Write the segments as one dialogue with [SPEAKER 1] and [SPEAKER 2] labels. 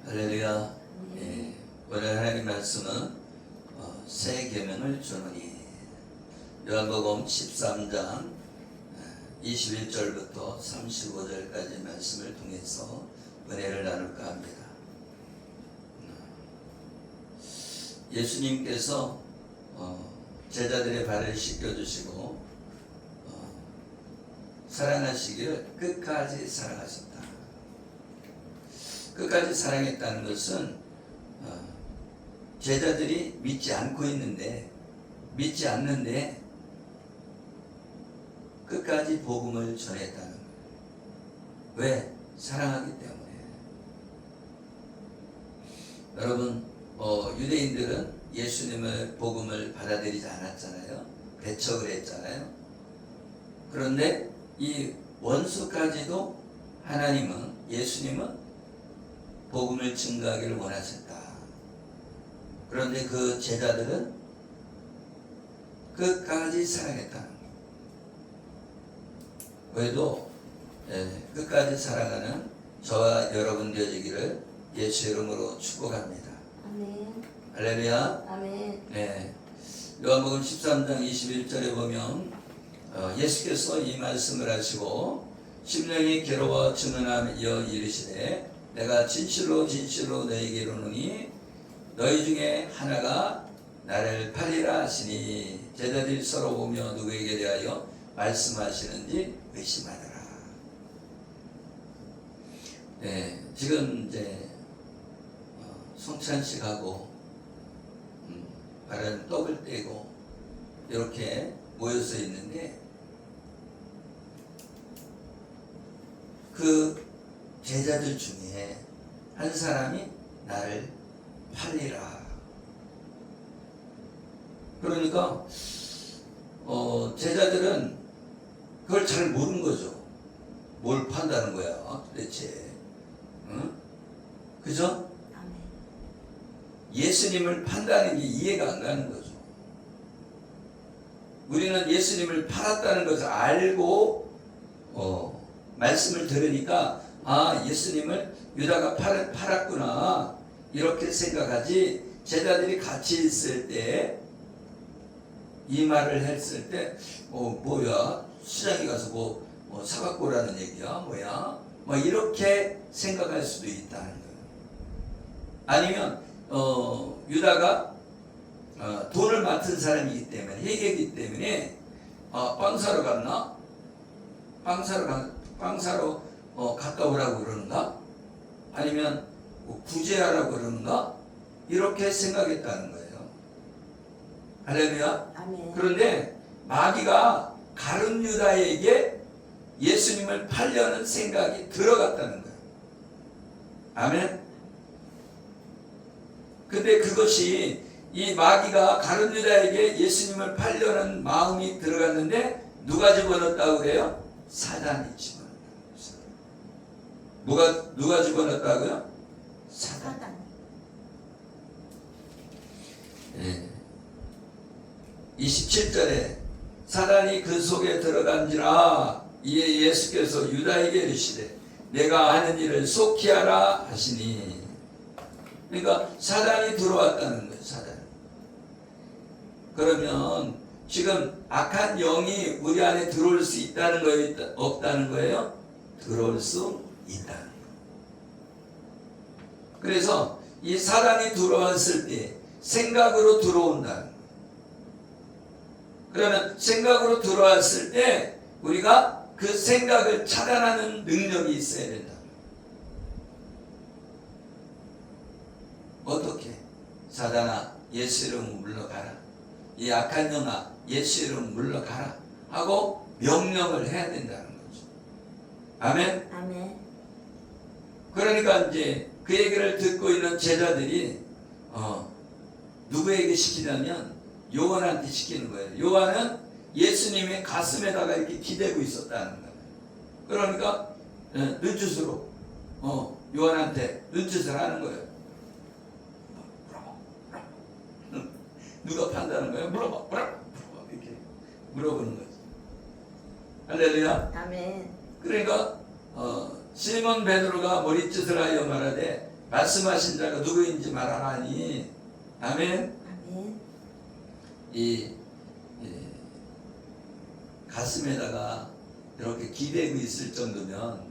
[SPEAKER 1] 할렐루야. 오늘 하나님 말씀은 새 계명을 주노니 요한복음 13장 21절부터 35절까지 말씀을 통해서 은혜를 나눌까 합니다. 예수님께서 제자들의 발을 씻겨주시고 사랑하시기를 끝까지 사랑하셨다. 끝까지 사랑했다는 것은 제자들이 믿지 않고 있는데, 믿지 않는데 끝까지 복음을 전했다는 거예요. 왜? 사랑하기 때문에. 여러분, 유대인들은 예수님의 복음을 받아들이지 않았잖아요. 배척을 했잖아요. 그런데 이 원수까지도 하나님은, 예수님은 복음을 증거하기를 원하셨다. 그런데 그 제자들은 끝까지 사랑했다는 거예요. 그래도 끝까지 사랑하는 저와 여러분 되시기를 예수 이름으로 축복합니다.
[SPEAKER 2] 아멘.
[SPEAKER 1] 할렐루야.
[SPEAKER 2] 아멘.
[SPEAKER 1] 네. 요한복음 13장 21절에 보면 예수께서 이 말씀을 하시고 심령이 괴로워 증언하며 이르시되 내가 진실로 진실로 너희에게 이르노니 너희 중에 하나가 나를 팔리라 하시니 제자들이 서로 보며 누구에게 대하여 말씀하시는지 의심하더라. 네, 지금 이제 송찬식하고 발은 떡을 떼고 이렇게 모여서 있는데 그 제자들 중에 한 사람이 나를 팔리라. 그러니까 제자들은 그걸 잘 모르는 거죠. 뭘 판다는 거야 도대체. 응? 그죠?
[SPEAKER 2] 아멘.
[SPEAKER 1] 예수님을 판다는 게 이해가 안 가는 거죠. 우리는 예수님을 팔았다는 것을 알고 말씀을 들으니까 예수님을 유다가 팔았구나 이렇게 생각하지. 제자들이 같이 있을 때 이 말을 했을 때 뭐야 시장에 가서 뭐 사갖고 오라는 얘기야 뭐야 뭐 이렇게 생각할 수도 있다는 거예요. 아니면 유다가 돈을 맡은 사람이기 때문에, 회계이기 때문에 빵 사러 갔나? 빵 사러 갔다 오라고 그러는가? 아니면 구제하라고 그러는가? 이렇게 생각했다는 거예요. 할렐루야.
[SPEAKER 2] 아멘.
[SPEAKER 1] 그런데 마귀가 가룟 유다에게 예수님을 팔려는 생각이 들어갔다는 거예요. 아멘. 근데 그것이 이 마귀가 가룟 유다에게 예수님을 팔려는 마음이 들어갔는데 누가 집어넣었다고 그래요? 사단이 집어넣었다고. 누가 집어넣었다고요? 사단. 네. 27절에 사단이 그 속에 들어간지라 이에 예수께서 유다에게 이르시되 내가 하는 일을 속히 하라 하시니. 그러니까 사단이 들어왔다는 거예요. 사단. 그러면 지금 악한 영이 우리 안에 들어올 수 있다는 거예요? 없다는 거예요? 들어올 수 있다는 거예요. 그래서 이 사단이 들어왔을 때 생각으로 들어온다는 거예요. 그러면 생각으로 들어왔을 때 우리가 그 생각을 차단하는 능력이 있어야 된다. 어떻게? 사단아 예수 이름 물러가라. 이 악한 영아 예수 이름 물러가라 하고 명령을 해야 된다는 거죠. 아멘.
[SPEAKER 2] 아멘.
[SPEAKER 1] 그러니까 이제 그 얘기를 듣고 있는 제자들이 누구에게 시키냐면 요한한테 시키는 거예요. 요한은 예수님의 가슴에다가 이렇게 기대고 있었다는 거예요. 그러니까 눈짓으로 요한한테 눈짓을 하는 거예요. 누가 판다는 거예요? 물어봐. 이렇게 물어보는 거지. 할렐루야.
[SPEAKER 2] 아멘.
[SPEAKER 1] 그러니까 시몬 베드로가 머리짓을 하여 말하되 말씀하신 자가 누구인지 말하라니. 아멘.
[SPEAKER 2] 아멘.
[SPEAKER 1] 이 가슴에다가 이렇게 기대고 있을 정도면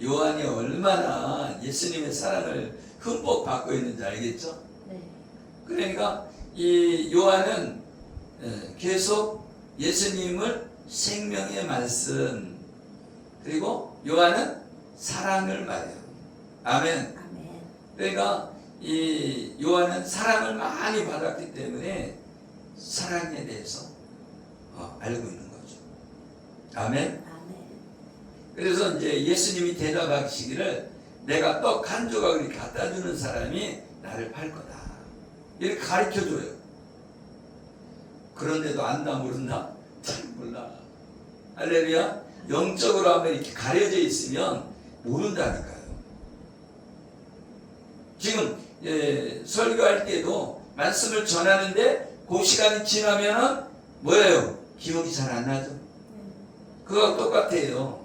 [SPEAKER 1] 요한이 얼마나 예수님의 사랑을 흠뻑 받고 있는지 알겠죠?
[SPEAKER 2] 네.
[SPEAKER 1] 그러니까 이 요한은 계속 예수님을 생명의 말씀, 그리고 요한은 사랑을 말해요. 아멘.
[SPEAKER 2] 아멘.
[SPEAKER 1] 그러니까 이 요한은 사랑을 많이 받았기 때문에 사랑에 대해서 알고 있는 거죠. 아멘.
[SPEAKER 2] 아멘.
[SPEAKER 1] 그래서 이제 예수님이 대답하시기를 내가 떡 한 조각을 갖다 주는 사람이 나를 팔 거다. 이렇게 가르쳐 줘요. 그런데도 안다 모른다? 잘 몰라. 할렐루야. 영적으로 한번 이렇게 가려져 있으면 모른다니까요. 지금 설교할 때도 말씀을 전하는데 그 시간이 지나면은 뭐예요? 기억이 잘 안 나죠? 그거 똑같아요.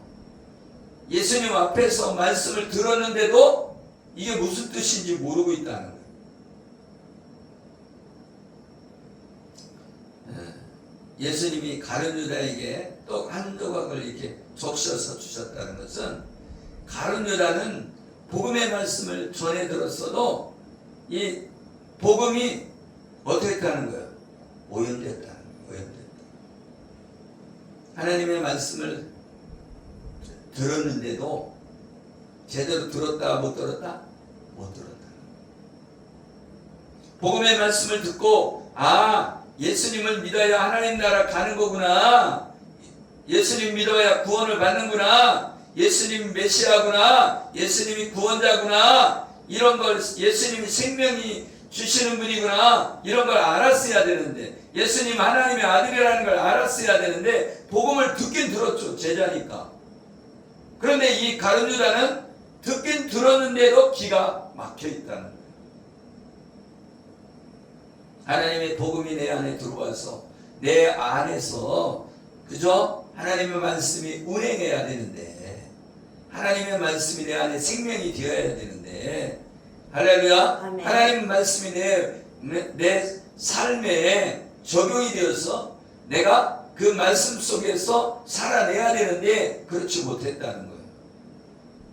[SPEAKER 1] 예수님 앞에서 말씀을 들었는데도 이게 무슨 뜻인지 모르고 있다는 거예요. 예수님이 가룟 유다에게 떡 한 조각을 이렇게 적셔서 주셨다는 것은, 가룟 유다는 복음의 말씀을 전해 들었어도 이 복음이 어떻게 했다는 거예요? 오염됐다는 거예요. 오염됐다. 하나님의 말씀을 들었는데도 제대로 들었다 못 들었다? 못 들었다. 복음의 말씀을 듣고 예수님을 믿어야 하나님 나라 가는 거구나, 예수님 믿어야 구원을 받는구나, 예수님 메시아구나, 예수님이 구원자구나, 이런 걸, 예수님이 생명이 주시는 분이구나, 이런 걸 알았어야 되는데, 예수님 하나님의 아들이라는 걸 알았어야 되는데 복음을 듣긴 들었죠. 제자니까. 그런데 이 가룟 유다는 듣긴 들었는데도 기가 막혀 있다는 거예요. 하나님의 복음이 내 안에 들어와서 내 안에서 그저 하나님의 말씀이 운행해야 되는데, 하나님의 말씀이 내 안에 생명이 되어야 되는데, 할렐루야.
[SPEAKER 2] 아멘.
[SPEAKER 1] 하나님 말씀이 내 삶에 적용이 되어서 내가 그 말씀 속에서 살아내야 되는데 그렇지 못했다는 거예요.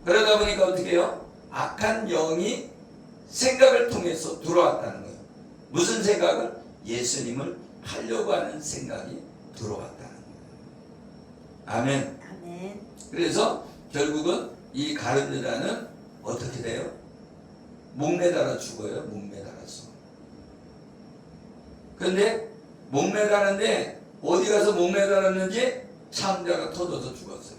[SPEAKER 1] 그러다 보니까 어떻게 해요? 악한 영이 생각을 통해서 들어왔다는 거예요. 무슨 생각을? 예수님을 팔려고 하는 생각이 들어왔다는 거예요. 아멘.
[SPEAKER 2] 아멘.
[SPEAKER 1] 그래서 결국은 이 가룟 유다는 어떻게 돼요? 목매달아 죽어요. 목매달아서. 그런데 목매달았는데 어디 가서 목매달았는지 창자가 터져서 죽었어요.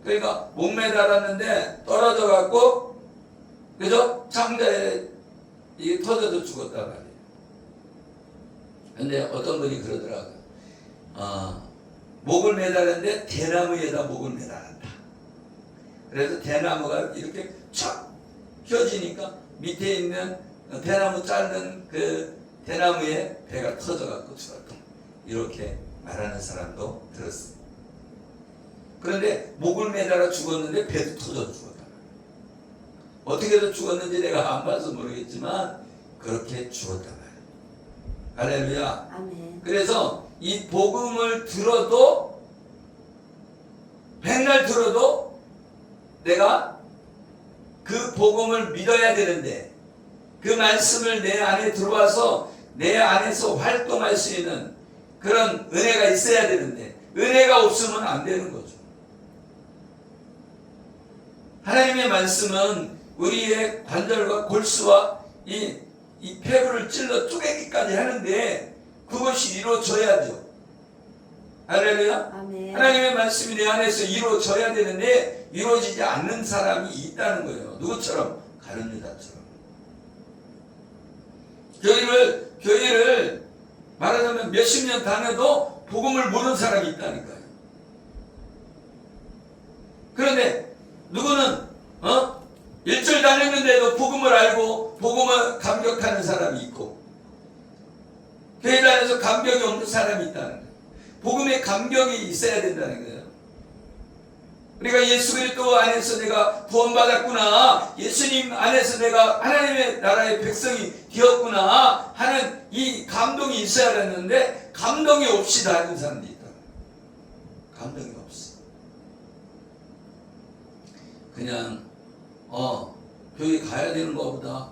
[SPEAKER 1] 그러니까 목매달았는데 떨어져 갖고 그죠? 창자에 이게 터져서 죽었단 말이에요. 근데 어떤 분이 그러더라고요. 목을 매달았는데 대나무에다 목을 매달았다. 그래서 대나무가 이렇게 촥 펴지니까 밑에 있는 대나무 자른 그 대나무에 배가 터져갖고 죽었다. 이렇게 말하는 사람도 들었어요. 그런데 목을 매달아 죽었는데 배도 터져서 죽었다. 어떻게 해서 죽었는지 내가 안 봐서 모르겠지만 그렇게 죽었단 말이에요. 할렐루야.
[SPEAKER 2] 아멘.
[SPEAKER 1] 그래서 이 복음을 들어도, 백날 들어도 내가 그 복음을 믿어야 되는데, 그 말씀을 내 안에 들어와서 내 안에서 활동할 수 있는 그런 은혜가 있어야 되는데 은혜가 없으면 안 되는 거죠. 하나님의 말씀은 우리의 관절과 골수와 이 폐부를 찔러 쪼개기까지 하는데 그것이 이루어져야죠. 할렐루야.
[SPEAKER 2] 아멘.
[SPEAKER 1] 하나님의 말씀이 내 안에서 이루어져야 되는데 이루어지지 않는 사람이 있다는 거예요. 누구처럼? 가룟 유다처럼. 교회를 말하자면 몇십 년 다녀도 복음을 모르는 사람이 있다니까요. 그런데 누구는 일주일 다녔는데도 복음을 알고 복음을 감격하는 사람이 있고, 교회 다녀서 감격이 없는 사람이 있다는 거예요. 복음에 감격이 있어야 된다는 거예요. 그러니까 예수 그리스도 안에서 내가 구원받았구나, 예수님 안에서 내가 하나님의 나라의 백성이 되었구나 하는 이 감동이 있어야 했는데, 감동이 없이 다니는 사람들이 있다. 감동이 없어. 그냥 교회 가야 되는가 보다,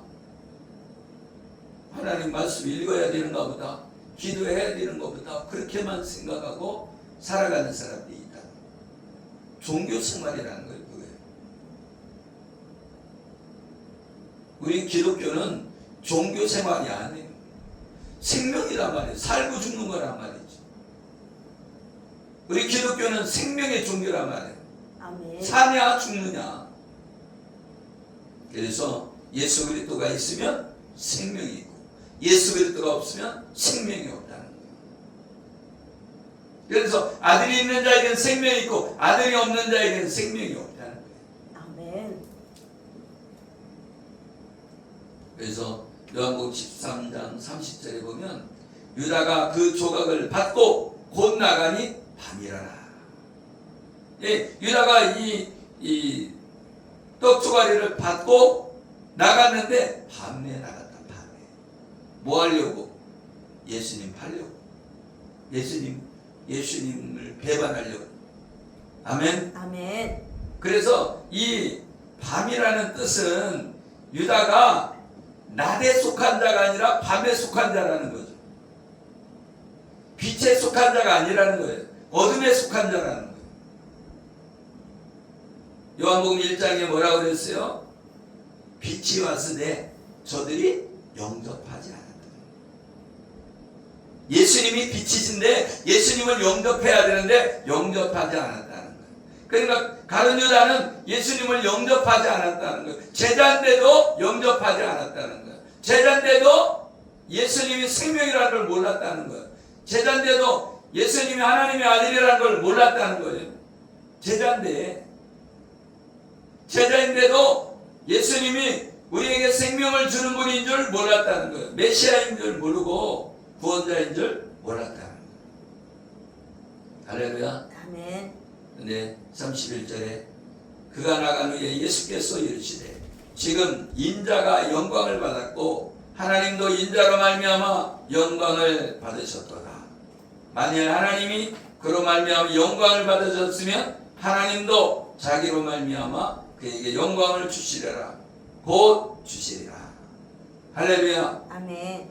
[SPEAKER 1] 하나님 말씀 읽어야 되는가 보다, 기도해야 되는가 보다, 그렇게만 생각하고 살아가는 사람들이 있다. 종교 생활이라는 거예요. 그게. 우리 기독교는 종교 생활이 아니에요. 생명이란 말이에요. 살고 죽는 거란 말이죠. 우리 기독교는 생명의 종교란 말이에요.
[SPEAKER 2] 아멘.
[SPEAKER 1] 사냐 죽느냐. 그래서 예수 그리스도가 있으면 생명이 있고, 예수 그리스도가 없으면 생명이 없다는 거예요. 그래서 아들이 있는 자에게는 생명이 있고 아들이 없는 자에게는 생명이 없다는 거예요.
[SPEAKER 2] 아멘.
[SPEAKER 1] 그래서 요한복음 13장 30절에 보면 유다가 그 조각을 받고 곧 나가니 밤이라라. 예, 유다가 이 떡조가리를 받고 나갔는데 밤에 나갔다. 밤에. 뭐 하려고? 예수님 팔려고. 예수님을 배반하려고. 아멘.
[SPEAKER 2] 아멘.
[SPEAKER 1] 그래서 이 밤이라는 뜻은 유다가 낮에 속한 자가 아니라 밤에 속한 자라는 거죠. 빛에 속한 자가 아니라는 거예요. 어둠에 속한 자라는 거예요. 요한복음 1장에 뭐라고 그랬어요? 빛이 왔으되 저들이 영접하지 않았다. 예수님이 빛이신데 예수님을 영접해야 되는데 영접하지 않았다는 거예요. 그러니까 가룟 유다는 예수님을 영접하지 않았다는 거예요. 제자인데도 영접하지 않았다는 거예요. 제자인데도 예수님이 생명이라는 걸 몰랐다는 거예요. 제자인데도 예수님이 하나님의 아들이라는 걸 몰랐다는 거예요. 제자인데도 예수님이 우리에게 생명을 주는 분인 줄 몰랐다는 거예요. 메시아인 줄 모르고 구원자인 줄 몰랐다는 거예요. 할렐루야.
[SPEAKER 2] 아멘.
[SPEAKER 1] 근데 31절에 그가 나간 후에 예수께서 이르시되 지금 인자가 영광을 받았고 하나님도 인자로 말미암아 영광을 받으셨도다. 만일 하나님이 그로 말미암아 영광을 받으셨으면 하나님도 자기로 말미암아 그에게 영광을 주시리라. 곧 주시리라. 할렐루야.
[SPEAKER 2] 아멘.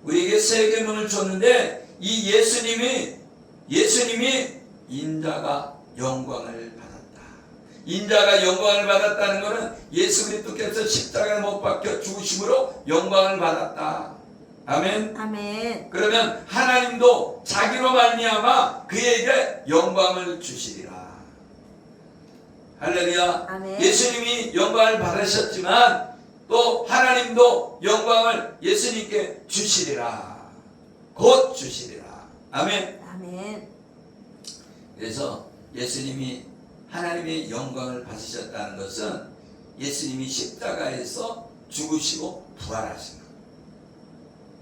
[SPEAKER 1] 우리에게 새 계명을 줬는데 이 예수님이 인자가 영광을 받았다. 인자가 영광을 받았다는 것은 예수 그리스도께서 십자가에 못 박혀 죽으심으로 영광을 받았다. 아멘.
[SPEAKER 2] 아멘.
[SPEAKER 1] 그러면 하나님도 자기로 말미암아 그에게 영광을 주시리라. 할렐루야.
[SPEAKER 2] 아멘.
[SPEAKER 1] 예수님이 영광을 받으셨지만 또 하나님도 영광을 예수님께 주시리라. 곧 주시리라. 아멘.
[SPEAKER 2] 아멘.
[SPEAKER 1] 그래서 예수님이 하나님의 영광을 받으셨다는 것은 예수님이 십자가에서 죽으시고 부활하신 것.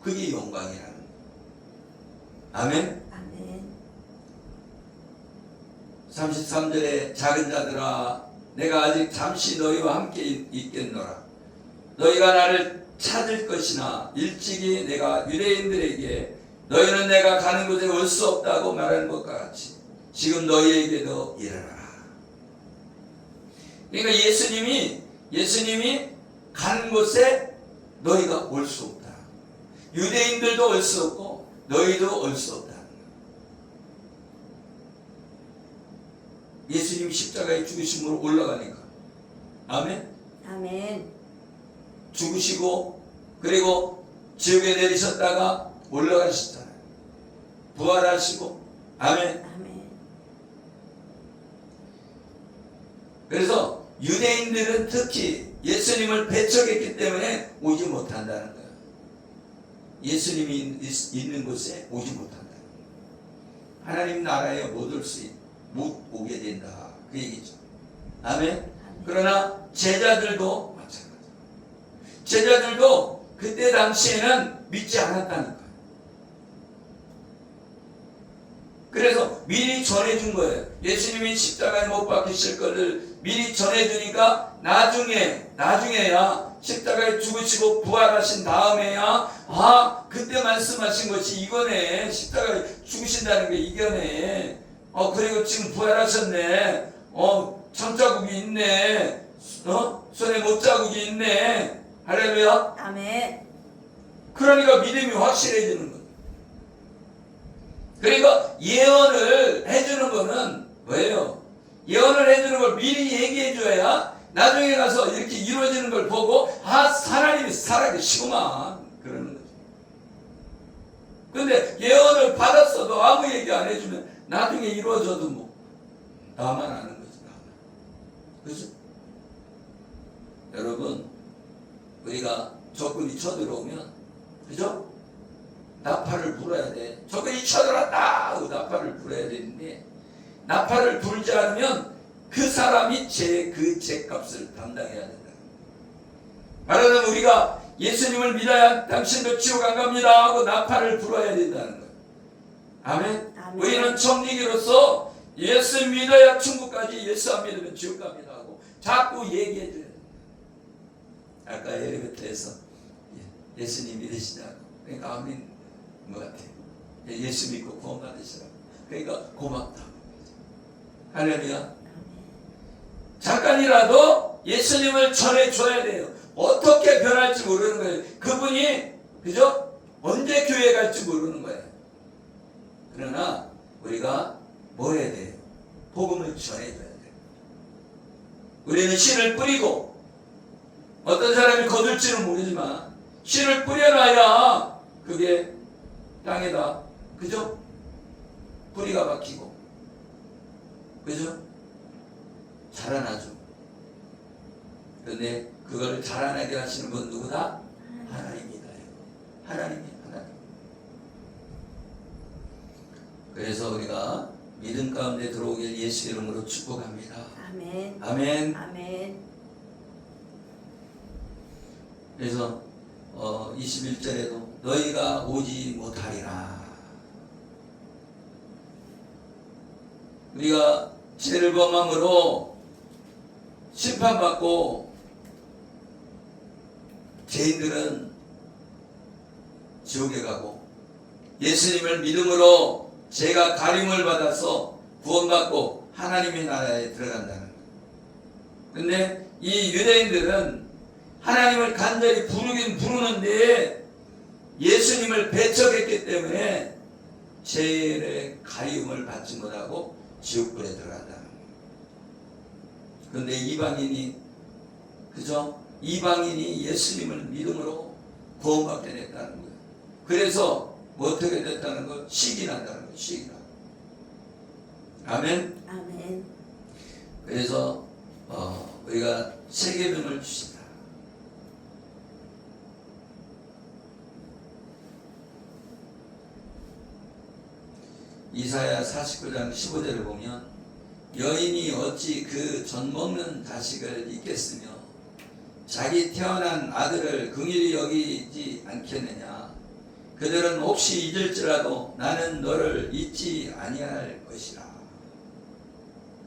[SPEAKER 1] 그게 영광이라는 거예요. 아멘.
[SPEAKER 2] 아멘.
[SPEAKER 1] 33절에 작은 자들아 내가 아직 잠시 너희와 함께 있겠노라. 너희가 나를 찾을 것이나 일찍이 내가 유대인들에게 너희는 내가 가는 곳에 올 수 없다고 말하는 것과 같이 지금 너희에게도 이르노라. 그러니까 예수님이 가는 곳에 너희가 올 수 없다. 유대인들도 올 수 없고 너희도 올 수 없다. 예수님이 십자가에 죽으심으로 올라가니까. 아멘.
[SPEAKER 2] 아멘.
[SPEAKER 1] 죽으시고 그리고 지옥에 내리셨다가 올라가셨잖아요. 부활하시고. 아멘.
[SPEAKER 2] 아멘.
[SPEAKER 1] 그래서 유대인들은 특히 예수님을 배척했기 때문에 오지 못한다는 거예요. 예수님이 있는 곳에 오지 못한다. 하나님 나라에 못 오게 된다. 그 얘기죠. 아멘.
[SPEAKER 2] 아멘.
[SPEAKER 1] 그러나 제자들도 마찬가지. 제자들도 그때 당시에는 믿지 않았다는 거예요. 그래서 미리 전해준 거예요. 예수님이 십자가에 못 박히실 것을 미리 전해주니까 나중에야 십자가에 죽으시고 부활하신 다음에야 그때 말씀하신 것이 이거네. 십자가에 죽으신다는 게 이거네. 그리고 지금 부활하셨네. 손자국이 있네. 손에 못자국이 있네. 할렐루야.
[SPEAKER 2] 아멘.
[SPEAKER 1] 그러니까 믿음이 확실해지는 거예요. 그러니까 예언을 해주는 거는 뭐예요? 예언을 해주는 걸 미리 얘기해 줘야 나중에 가서 이렇게 이루어지는 걸 보고 하나님이 살아계시구만 그러는 거죠. 근데 예언을 받았어도 아무 얘기 안 해주면 나중에 이루어져도 뭐 나만 아는 거지. 나만. 그죠? 여러분 우리가 적군이 쳐들어오면 그죠? 나팔을 불어야 돼. 적군이 쳐들어왔다 하고 나팔을 불어야 되는데 나팔을 불지 않으면 그 사람이 그 죄값을 담당해야 된다. 말하자면 우리가 예수님을 믿어야 당신도 지옥 안 갑니다 하고 나팔을 불어야 된다는 거예요. 아멘?
[SPEAKER 2] 아멘.
[SPEAKER 1] 우리는 청지기로서 예수 믿어야 천국까지, 예수 안 믿으면 지옥 갑니다 하고 자꾸 얘기해 줘야 돼요. 아까 엘리베이터에서 예수님 믿으시냐고. 그러니까 아멘 것 같아요. 예수 믿고 구원 받으시라고. 그러니까 고맙다고. 할렐루야. 잠깐이라도 예수님을 전해줘야 돼요. 어떻게 변할지 모르는 거예요. 그분이 그죠? 언제 교회 갈지 모르는 거예요. 그러나 우리가 뭐 해야 돼요? 복음을 전해줘야 돼요. 우리는 씨를 뿌리고 어떤 사람이 거둘지는 모르지만 씨를 뿌려놔야 그게 땅에다 그죠? 뿌리가 박히고 그죠? 자라나죠. 그런데 그걸 자라나게 하시는 분 누구다? 하나님이다. 하나님. 그래서 우리가 믿음 가운데 들어오길 예수 이름으로 축복합니다.
[SPEAKER 2] 아멘.
[SPEAKER 1] 아멘.
[SPEAKER 2] 아멘.
[SPEAKER 1] 그래서 21절에도 너희가 오지 못하리라. 우리가 죄를 범함으로 심판받고 죄인들은 지옥에 가고 예수님을 믿음으로 죄가 가림을 받아서 구원받고 하나님의 나라에 들어간다는 거예요. 근데 이 유대인들은 하나님을 간절히 부르긴 부르는데 예수님을 배척했기 때문에 죄의 가리움을 받지 못하고 지옥불에 들어간다는 거예요. 그런데 이방인이 그죠? 이방인이 예수님을 믿음으로 구원받게 됐다는 거예요. 그래서 뭐 어떻게 됐다는 거? 식이 난다는 거예요. 식이 나. 아멘.
[SPEAKER 2] 아멘.
[SPEAKER 1] 그래서 우리가 세계명을 주신다. 이사야 49장 15절을 보면 여인이 어찌 그 젖 먹는 자식을 잊겠으며 자기 태어난 아들을 긍휼히 여기지 않겠느냐. 그들은 혹시 잊을지라도 나는 너를 잊지 아니할 것이라.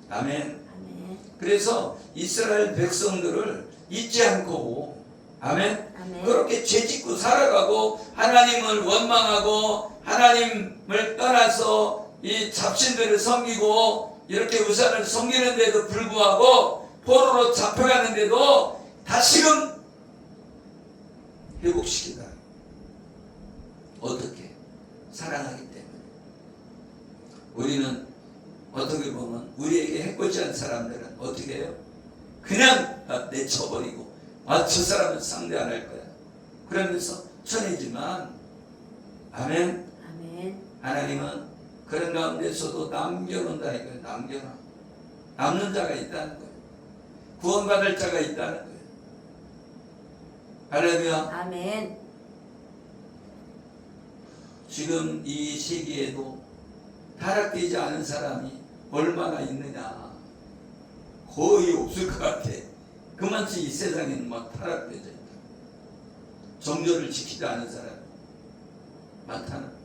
[SPEAKER 1] 아멘.
[SPEAKER 2] 아멘.
[SPEAKER 1] 그래서 이스라엘 백성들을 잊지 않고 아멘.
[SPEAKER 2] 아멘.
[SPEAKER 1] 그렇게 죄짓고 살아가고 하나님을 원망하고 하나님을 떠나서 이 잡신들을 섬기고 이렇게 우상을 섬기는데도 불구하고 포로로 잡혀가는데도 다시금 회복시키다. 어떻게? 사랑하기 때문에. 우리는 어떻게 보면 우리에게 해코지한 사람들은 어떻게 해요? 그냥 내쳐버리고 저 사람은 상대 안 할 거야. 그러면서 전해지만 아멘.
[SPEAKER 2] 아멘.
[SPEAKER 1] 하나님은 그런 가운데서도 남겨놓는다니까요. 남겨놔. 남는 자가 있다는 거예요. 구원받을 자가 있다는 거예요. 할렐루야.
[SPEAKER 2] 아멘.
[SPEAKER 1] 지금 이 시기에도 타락되지 않은 사람이 얼마나 있느냐. 거의 없을 것 같아. 그만치 이 세상에는 막 타락되어 있다. 정절을 지키지 않은 사람 많다는.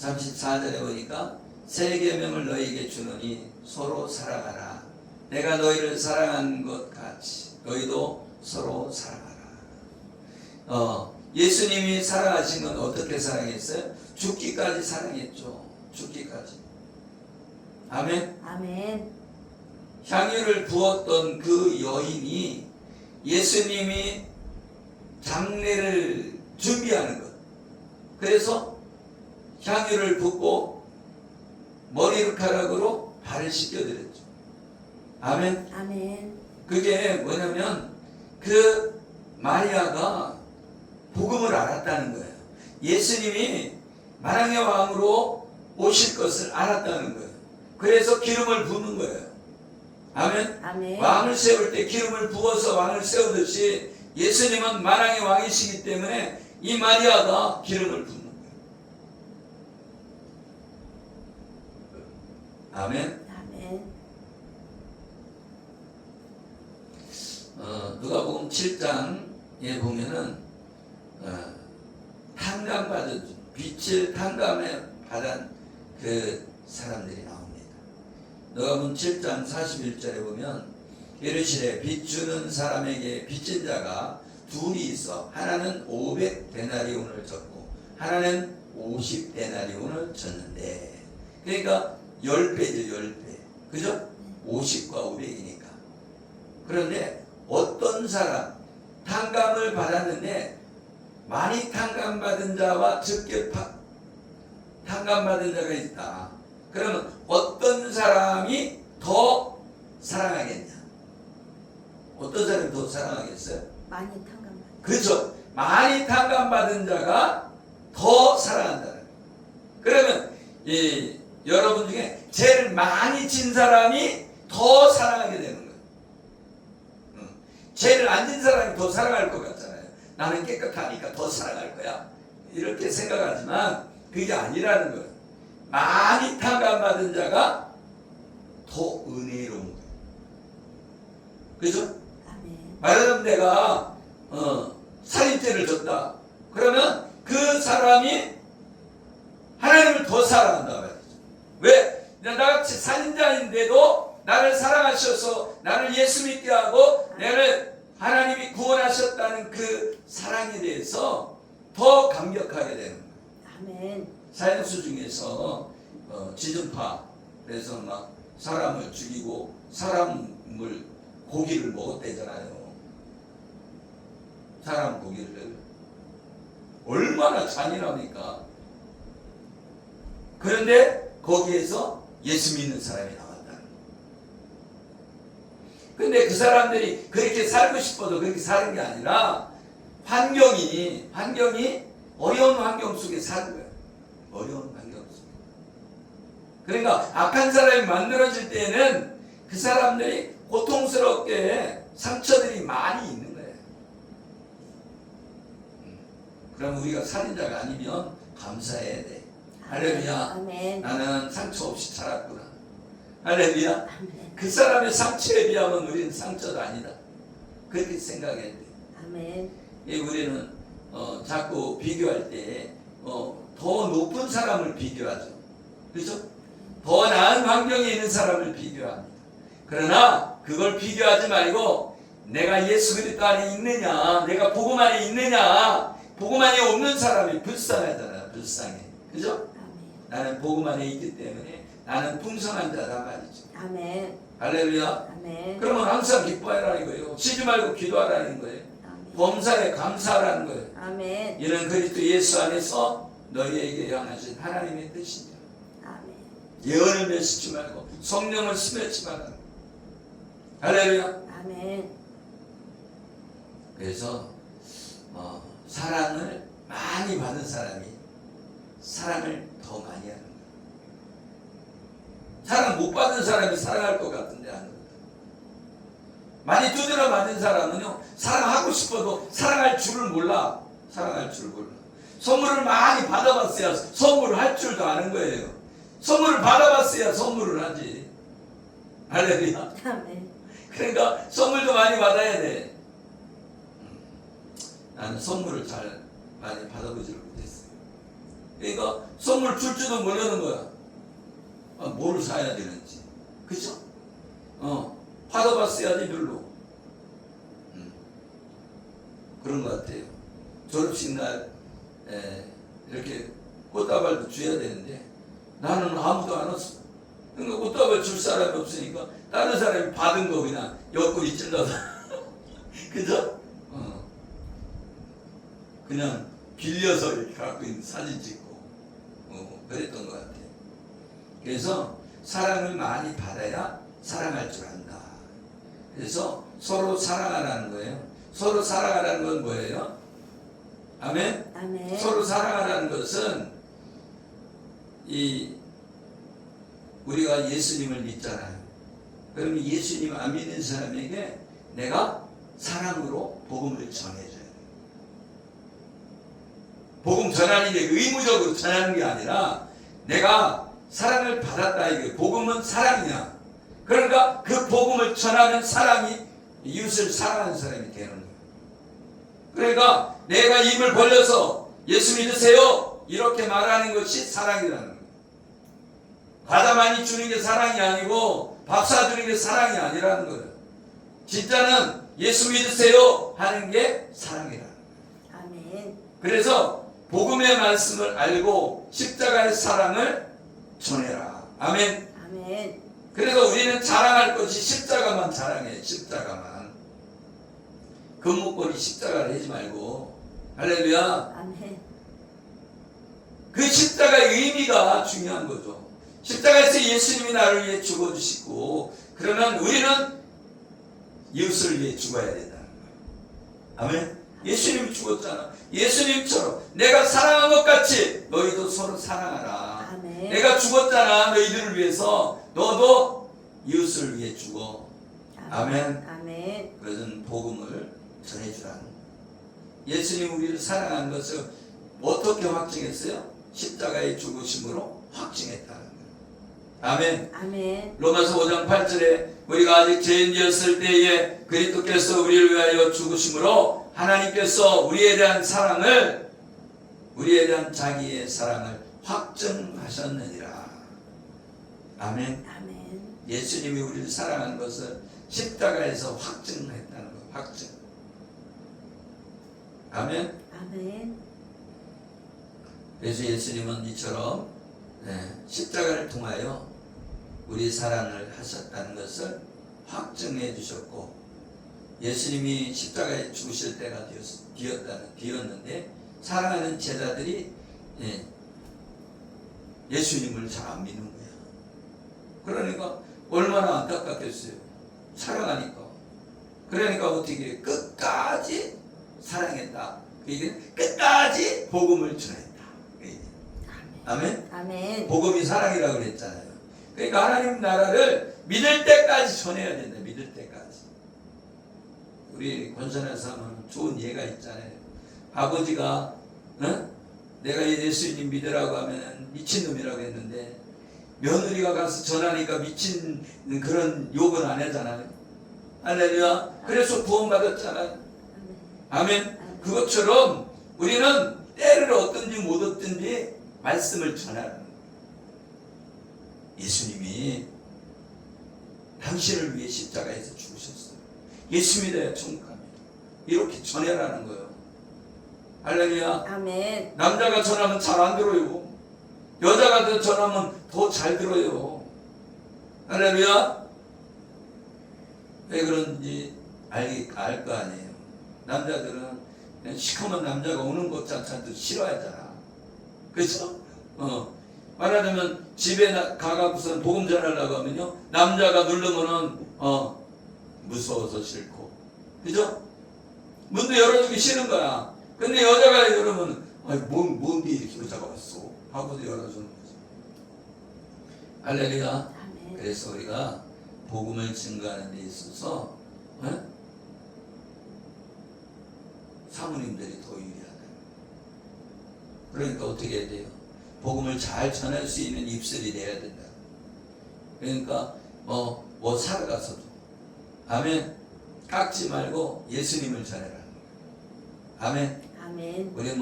[SPEAKER 1] 34절에 보니까 새 계명을 너희에게 주노니 서로 사랑하라. 내가 너희를 사랑한 것 같이 너희도 서로 사랑하라. 예수님이 사랑하신 건 어떻게 사랑했어요? 죽기까지 사랑했죠. 죽기까지. 아멘.
[SPEAKER 2] 아멘.
[SPEAKER 1] 향유를 부었던 그 여인이 예수님이 장례를 준비하는 것. 그래서 향유를 붓고 머리카락으로 발을 씻겨드렸죠. 아멘.
[SPEAKER 2] 아멘.
[SPEAKER 1] 그게 뭐냐면 그 마리아가 복음을 알았다는 거예요. 예수님이 만왕의 왕으로 오실 것을 알았다는 거예요. 그래서 기름을 붓는 거예요. 아멘.
[SPEAKER 2] 아멘.
[SPEAKER 1] 왕을 세울 때 기름을 부어서 왕을 세우듯이 예수님은 만왕의 왕이시기 때문에 이 마리아가 기름을 붓는 거예요. 아멘.
[SPEAKER 2] 아멘.
[SPEAKER 1] 누가복음 7장에 보면은 탕감받은 빛을 탕감에 받은 그 사람들이 나옵니다. 누가복음 7장 41절에 보면 이르시되 빛 주는 사람에게 빚진 자가 둘이 있어 하나는 500데나리온을 졌고 하나는 50데나리온을 졌는데, 그러니까 10배죠. 10배. 그죠? 50과 500이니까. 그런데 어떤 사람 탕감을 받았는데 많이 탕감받은 자와 적게 탕감받은 자가 있다. 그러면 어떤 사람이 더 사랑하겠냐? 어떤 사람이 더 사랑하겠어요?
[SPEAKER 2] 많이 탕감받은.
[SPEAKER 1] 그렇죠. 많이 탕감받은 자가 더 사랑한다는 거예요. 그러면 여러분 중에 죄를 많이 진 사람이 더 사랑하게 되는 거예요. 죄를 안 진 사람이 더 사랑할 것 같잖아요. 나는 깨끗하니까 더 사랑할 거야. 이렇게 생각하지만 그게 아니라는 거예요. 많이 탕감받은 자가 더 은혜로운 거예요. 그죠?
[SPEAKER 2] 아멘.
[SPEAKER 1] 말하자면 내가 살인죄를 졌다. 그러면 그 사람이 하나님을 더 사랑한다 말이죠. 왜? 나같이 살인자인데도 나를 사랑하셔서 나를 예수 믿게 하고 나를 하나님이 구원하셨다는 그 사랑에 대해서 더 감격하게 되는 거예요.
[SPEAKER 2] 아멘.
[SPEAKER 1] 사형수 중에서 지존파, 그래서 막 사람을 죽이고 사람을 고기를 먹었대잖아요. 사람 고기를. 얼마나 잔인합니까? 그런데 거기에서 예수 믿는 사람이 나왔다는 거예요. 근데 그 사람들이 그렇게 살고 싶어도 그렇게 사는 게 아니라 환경이 어려운 환경 속에 사는 거예요. 어려운 환경 속에. 그러니까 악한 사람이 만들어질 때는 그 사람들이 고통스럽게 상처들이 많이 있는 거예요. 그럼 우리가 살인자가 아니면 감사해야 돼. 할렐루야.
[SPEAKER 2] 아멘.
[SPEAKER 1] 나는 상처 없이 살았구나. 할렐루야.
[SPEAKER 2] 아멘.
[SPEAKER 1] 그 사람의 상처에 비하면 우리는 상처도 아니다. 그렇게 생각해야 돼.
[SPEAKER 2] 아멘.
[SPEAKER 1] 우리는 자꾸 비교할 때 더 높은 사람을 비교하죠. 그렇죠? 더 나은 환경에 있는 사람을 비교합니다. 그러나 그걸 비교하지 말고 내가 예수 그리스도 안에 있느냐, 내가 복음 안에 있느냐, 복음 안에 없는 사람이 불쌍하잖아요. 불쌍해. 그죠?
[SPEAKER 2] 아멘.
[SPEAKER 1] 나는 복음 안에 있기 때문에 나는 풍성한 자다 말이죠.
[SPEAKER 2] 아멘.
[SPEAKER 1] 할렐루야.
[SPEAKER 2] 아멘.
[SPEAKER 1] 그러면 항상 기뻐하라는 거예요. 쉬지 말고 기도하라는 거예요.
[SPEAKER 2] 아멘.
[SPEAKER 1] 범사에 감사하라는 거예요.
[SPEAKER 2] 아멘.
[SPEAKER 1] 이는 그리스도 예수 안에서 너희에게 향하신 하나님의 뜻이냐.
[SPEAKER 2] 아멘.
[SPEAKER 1] 예언을 맺지 말고 성령을 스매치 말라는 거예요. 할렐루야.
[SPEAKER 2] 아멘.
[SPEAKER 1] 그래서 사랑을 많이 받은 사람이 사랑을 더 많이 하는 거예요. 사랑 못 받은 사람이 사랑할 것 같은데 안 그래요. 많이 두드려 맞은 사람은요, 사랑하고 싶어도 사랑할 줄을 몰라. 사랑할 줄을 몰라. 선물을 많이 받아봤어야 선물을 할 줄도 아는 거예요. 선물을 받아봤어야 선물을 하지. 할렐루야.
[SPEAKER 2] 아멘.
[SPEAKER 1] 그러니까 선물도 많이 받아야 돼. 나는 선물을 잘 많이 받아보지를 못했어요. 그러니까 선물 줄 줄도 모르는 거야. 뭘 사야 되는지. 그죠? 받아봤어야지 별로. 그런 것 같아요. 졸업식 날 이렇게 꽃다발도 줘야 되는데 나는 아무도 안 왔어. 그러니까 꽃다발 줄 사람이 없으니까 다른 사람이 받은 거 그냥 옆구리 찔러서 그죠? 그냥 빌려서 이렇게 갖고 있는 사진 찍고 그랬던 것 같아요. 그래서 사랑을 많이 받아야 사랑할 줄 안다. 그래서 서로 사랑하라는 거예요. 서로 사랑하라는 건 뭐예요? 아멘?
[SPEAKER 2] 아멘.
[SPEAKER 1] 서로 사랑하라는 것은 우리가 예수님을 믿잖아요. 그러면 예수님 안 믿는 사람에게 내가 사랑으로 복음을 전해줘야 돼요. 복음 전하는 게 의무적으로 전하는 게 아니라 내가 사랑을 받았다 이게 복음은 사랑이야. 그러니까 그 복음을 전하는 사람이 이웃을 사랑하는 사람이 되는 거예요. 그러니까 내가 입을 벌려서 예수 믿으세요 이렇게 말하는 것이 사랑이라는 거예요. 과자 많이 주는 게 사랑이 아니고 밥 사주는 게 사랑이 아니라는 거예요. 진짜는 예수 믿으세요 하는 게 사랑이라는 거예요.
[SPEAKER 2] 아멘.
[SPEAKER 1] 그래서 복음의 말씀을 알고 십자가의 사랑을 전해라. 아멘.
[SPEAKER 2] 아멘.
[SPEAKER 1] 그래서 우리는 자랑할 것이 십자가만 자랑해. 십자가만. 금목걸이 십자가를 하지 말고. 할렐루야.
[SPEAKER 2] 아멘.
[SPEAKER 1] 그 십자가의 의미가 중요한 거죠. 십자가에서 예수님이 나를 위해 죽어주시고 그러면 우리는 이웃을 위해 죽어야 된다는 거예요. 아멘. 예수님이 죽었잖아. 예수님처럼 내가 사랑한 것 같이 너희도 서로 사랑하라.
[SPEAKER 2] 아멘.
[SPEAKER 1] 내가 죽었잖아. 너희들을 위해서 너도 이웃을 위해 죽어. 아멘.
[SPEAKER 2] 아멘.
[SPEAKER 1] 그것은 복음을 전해주라는 거예요. 예수님 우리를 사랑한 것을 어떻게 확증했어요? 십자가의 죽으심으로 확증했다는 거예요. 아멘.
[SPEAKER 2] 아멘.
[SPEAKER 1] 로마서 5장 8절에 우리가 아직 죄인이었을 때에 그리스도께서 우리를 위하여 죽으심으로 하나님께서 우리에 대한 사랑을 우리에 대한 자기의 사랑을 확증하셨느니라. 아멘.
[SPEAKER 2] 아멘.
[SPEAKER 1] 예수님이 우리를 사랑한 것을 십자가에서 확증했다는 거예요. 확증. 아멘.
[SPEAKER 2] 아멘.
[SPEAKER 1] 그래서 예수님은 이처럼 십자가를 통하여 우리 사랑을 하셨다는 것을 확증해 주셨고 예수님이 십자가에 죽으실 때가 되었는데 사랑하는 제자들이 예수님을 잘 안 믿는 거야. 그러니까 얼마나 안타깝겠어요. 사랑하니까. 그러니까 어떻게 끝까지 사랑했다. 이게 끝까지 복음을 전했다. 아멘.
[SPEAKER 2] 아멘.
[SPEAKER 1] 복음이 사랑이라고 그랬잖아요. 그러니까 하나님 나라를 믿을 때까지 전해야 된다. 믿을 때까지. 우리 권선에서 하면 좋은 예가 있잖아요. 아버지가 내가 예수님 믿으라고 하면 미친놈이라고 했는데 며느리가 가서 전하니까 미친 그런 욕은 안 하잖아요. 할렐루야. 그래서 구원받았잖아요. 아멘. 그것처럼 우리는 때를 얻든지 못 얻든지 말씀을 전하는 거예요. 예수님이 당신을 위해 십자가에서 죽으셨어요. 예수 믿어야 천국 갑니다. 이렇게 전해라는 거예요. 할렐루야.
[SPEAKER 2] 아멘.
[SPEAKER 1] 남자가 전하면 잘 안 들어요. 여자가 전하면 더 잘 들어요. 할렐루야. 왜 그런지 알 거 아니에요. 남자들은 그냥 시커먼 남자가 오는 것조차도 싫어하잖아. 그렇죠? 말하자면 집에 가가고선 복음 전하려고 하면요 남자가 누르면은 무서워서 싫고, 그죠? 문도 열어주기 싫은 거야. 근데 여자가 열으면 뭔데 이렇게 여자가 왔어 하고도 열어주는 거지. 할렐루야.
[SPEAKER 2] 아멘.
[SPEAKER 1] 그래서 우리가 복음을 증거하는 데 있어서 사모님들이 더 유리하다. 그러니까 어떻게 해야 돼요? 복음을 잘 전할 수 있는 입술이 돼야 된다. 그러니까 뭐 살아가서도 아멘. 깎지 말고 예수님을 전해라. 아멘.
[SPEAKER 2] 아멘.
[SPEAKER 1] 우리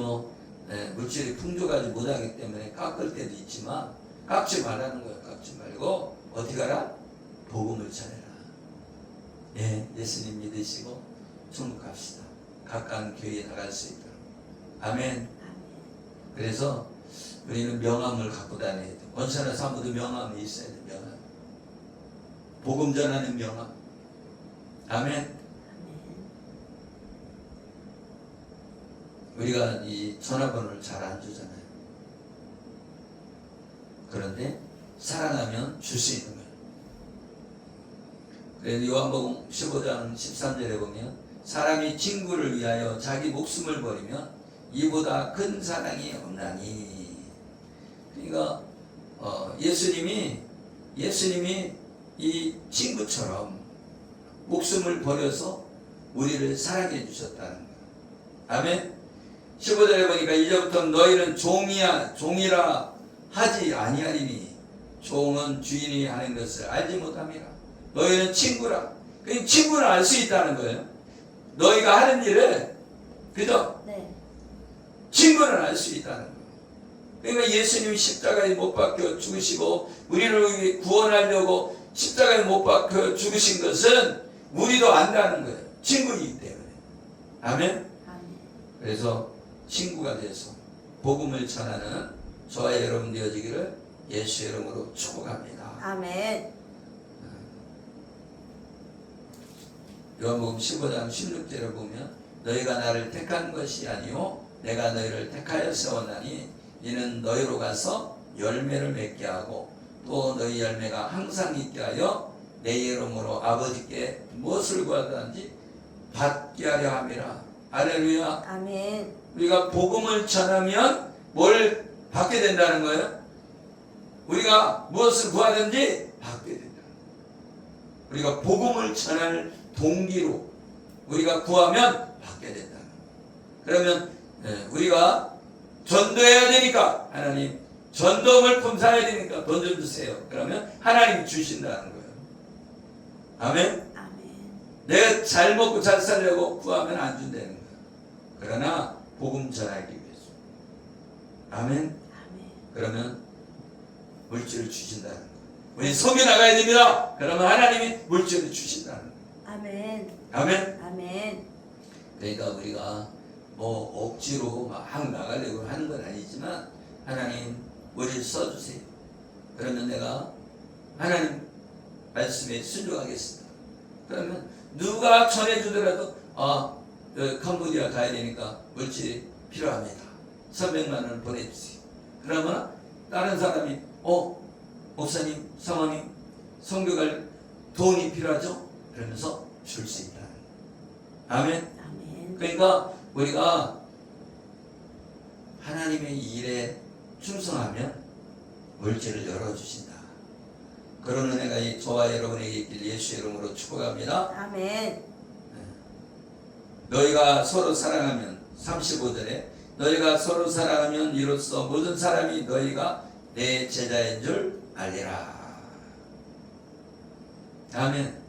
[SPEAKER 1] 물질이 풍족하지 못하기 때문에 깎을 때도 있지만 깎지 말라는 거야. 깎지 말고 어디 가라? 복음을 전해라. 예수님 믿으시고 천국 갑시다. 가까운 교회에 나갈 수 있도록. 아멘. 그래서 우리는 명함을 갖고 다녀야 돼. 원천하 사무도 명함이 있어야 돼. 명함. 복음 전하는 명함. 아멘. 우리가 이 전화번호를 잘 안 주잖아요. 그런데 사랑하면 줄 수 있는 거예요. 그래서 요한복음 15장 13절에 보면 사람이 친구를 위하여 자기 목숨을 버리면 이보다 큰 사랑이 없나니. 그러니까 예수님이 이 친구처럼 목숨을 버려서 우리를 사랑해 주셨다는 거예요. 아멘. 15절에 보니까 이제부터 너희는 종이라 하지 아니하리니 종은 주인이 하는 것을 알지 못함이라. 너희는 친구라. 그러니까 친구는 알 수 있다는 거예요. 너희가 하는 일을 그죠?
[SPEAKER 2] 네.
[SPEAKER 1] 친구는 알 수 있다는 거예요. 그러니까 예수님이 십자가에 못 박혀 죽으시고 우리를 구원하려고 십자가에 못 박혀 죽으신 것은 우리도 안다는 거예요. 친구이기 때문에. 아멘.
[SPEAKER 2] 아멘.
[SPEAKER 1] 그래서 친구가 돼서 복음을 전하는 저와 여러분 되어지기를 예수 이름으로 축복합니다.
[SPEAKER 2] 아멘.
[SPEAKER 1] 요한복음 15장 16절을 보면 너희가 나를 택한 것이 아니요 내가 너희를 택하여 세웠나니 이는 너희로 가서 열매를 맺게 하고 또 너희 열매가 항상 있게 하여 내 이름으로 아버지께 무엇을 구하든지 받게 하려 함이라. 할렐루야.
[SPEAKER 2] 아멘.
[SPEAKER 1] 우리가 복음을 전하면 뭘 받게 된다는 거예요? 우리가 무엇을 구하든지 받게 된다. 우리가 복음을 전할 동기로 우리가 구하면 받게 된다. 그러면 우리가 전도해야 되니까 하나님 전도물 품사해야 되니까 돈 좀 주세요. 그러면 하나님 주신다는 거예요. 아멘.
[SPEAKER 2] 아멘.
[SPEAKER 1] 내가 잘 먹고 잘 살려고 구하면 안 준다는 거예요. 그러나 복음 전하기 위해서. 아멘.
[SPEAKER 2] 아멘.
[SPEAKER 1] 그러면 물질을 주신다는 거예요. 우리 섬겨 나가야 됩니다. 그러면 하나님이 물질을 주신다는 거예요.
[SPEAKER 2] 아멘.
[SPEAKER 1] 아멘.
[SPEAKER 2] 아멘.
[SPEAKER 1] 그러니까 우리가 뭐 억지로 막 나가려고 하는 건 아니지만 하나님 우리를 써주세요. 그러면 내가 하나님 말씀에 순종하겠습니다. 그러면 누가 전해주더라도 캄보디아 가야 되니까 물질이 필요합니다. 300만 원을 보내주세요. 그러면 다른 사람이 목사님, 사모님 선교 갈 돈이 필요하죠? 그러면서 줄 수 있다. 아멘.
[SPEAKER 2] 아멘.
[SPEAKER 1] 그러니까 우리가 하나님의 일에 충성하면 물질을 열어주신다. 그런 은혜가 저와 여러분에게 있길 예수 이름으로 축복합니다.
[SPEAKER 2] 아멘.
[SPEAKER 1] 너희가 서로 사랑하면 35절에 너희가 서로 사랑하면 이로써 모든 사람이 너희가 내 제자인 줄 알리라. 아멘.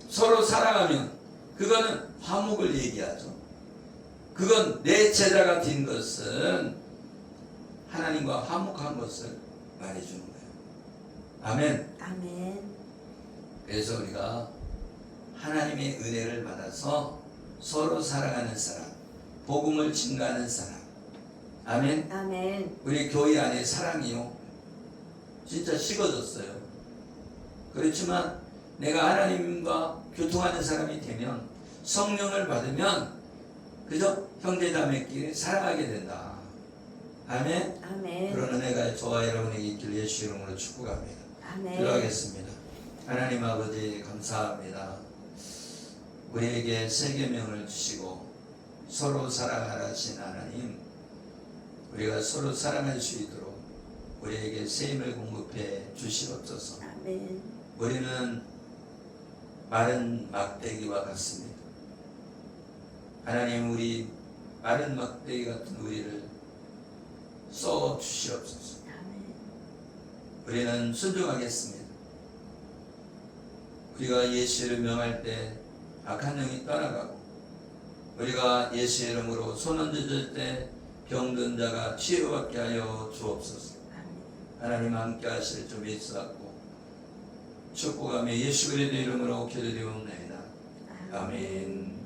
[SPEAKER 1] 서로 사랑하면 그거는 화목을 얘기하죠. 그건 내 제자가 된 것은 하나님과 화목한 것을 말해주는 거예요. 아멘.
[SPEAKER 2] 아멘.
[SPEAKER 1] 그래서 우리가 하나님의 은혜를 받아서 서로 사랑하는 사람, 복음을 증가하는 사람. 아멘.
[SPEAKER 2] 아멘.
[SPEAKER 1] 우리 교회 안에 사랑이요 진짜 식어졌어요. 그렇지만 내가 하나님과 교통하는 사람이 되면 성령을 받으면 그죠? 형제자매끼리 사랑하게 된다. 아멘.
[SPEAKER 2] 아멘.
[SPEAKER 1] 그런 은혜가 저와 여러분에게 있길 예수 이름으로 축복합니다.
[SPEAKER 2] 아멘.
[SPEAKER 1] 기도하겠습니다. 하나님 아버지 감사합니다. 우리에게 세 계명을 주시고 서로 사랑하라 하신 하나님, 우리가 서로 사랑할 수 있도록 우리에게 새 힘을 공급해 주시옵소서.
[SPEAKER 2] 아멘.
[SPEAKER 1] 우리는 마른 막대기와 같습니다. 하나님, 우리 마른 막대기 같은 우리를 써 주시옵소서.
[SPEAKER 2] 아멘.
[SPEAKER 1] 우리는 순종하겠습니다. 우리가 예수를 명할 때 악한 영이 떠나가고, 우리가 예수 이름으로 손 얹어줄 때 병든 자가 치유받게 하여 주옵소서. 하나님 함께 하실 줄 믿사옵고 축복하며 예수 그리스도 이름으로 기도드리옵나이다. 아멘.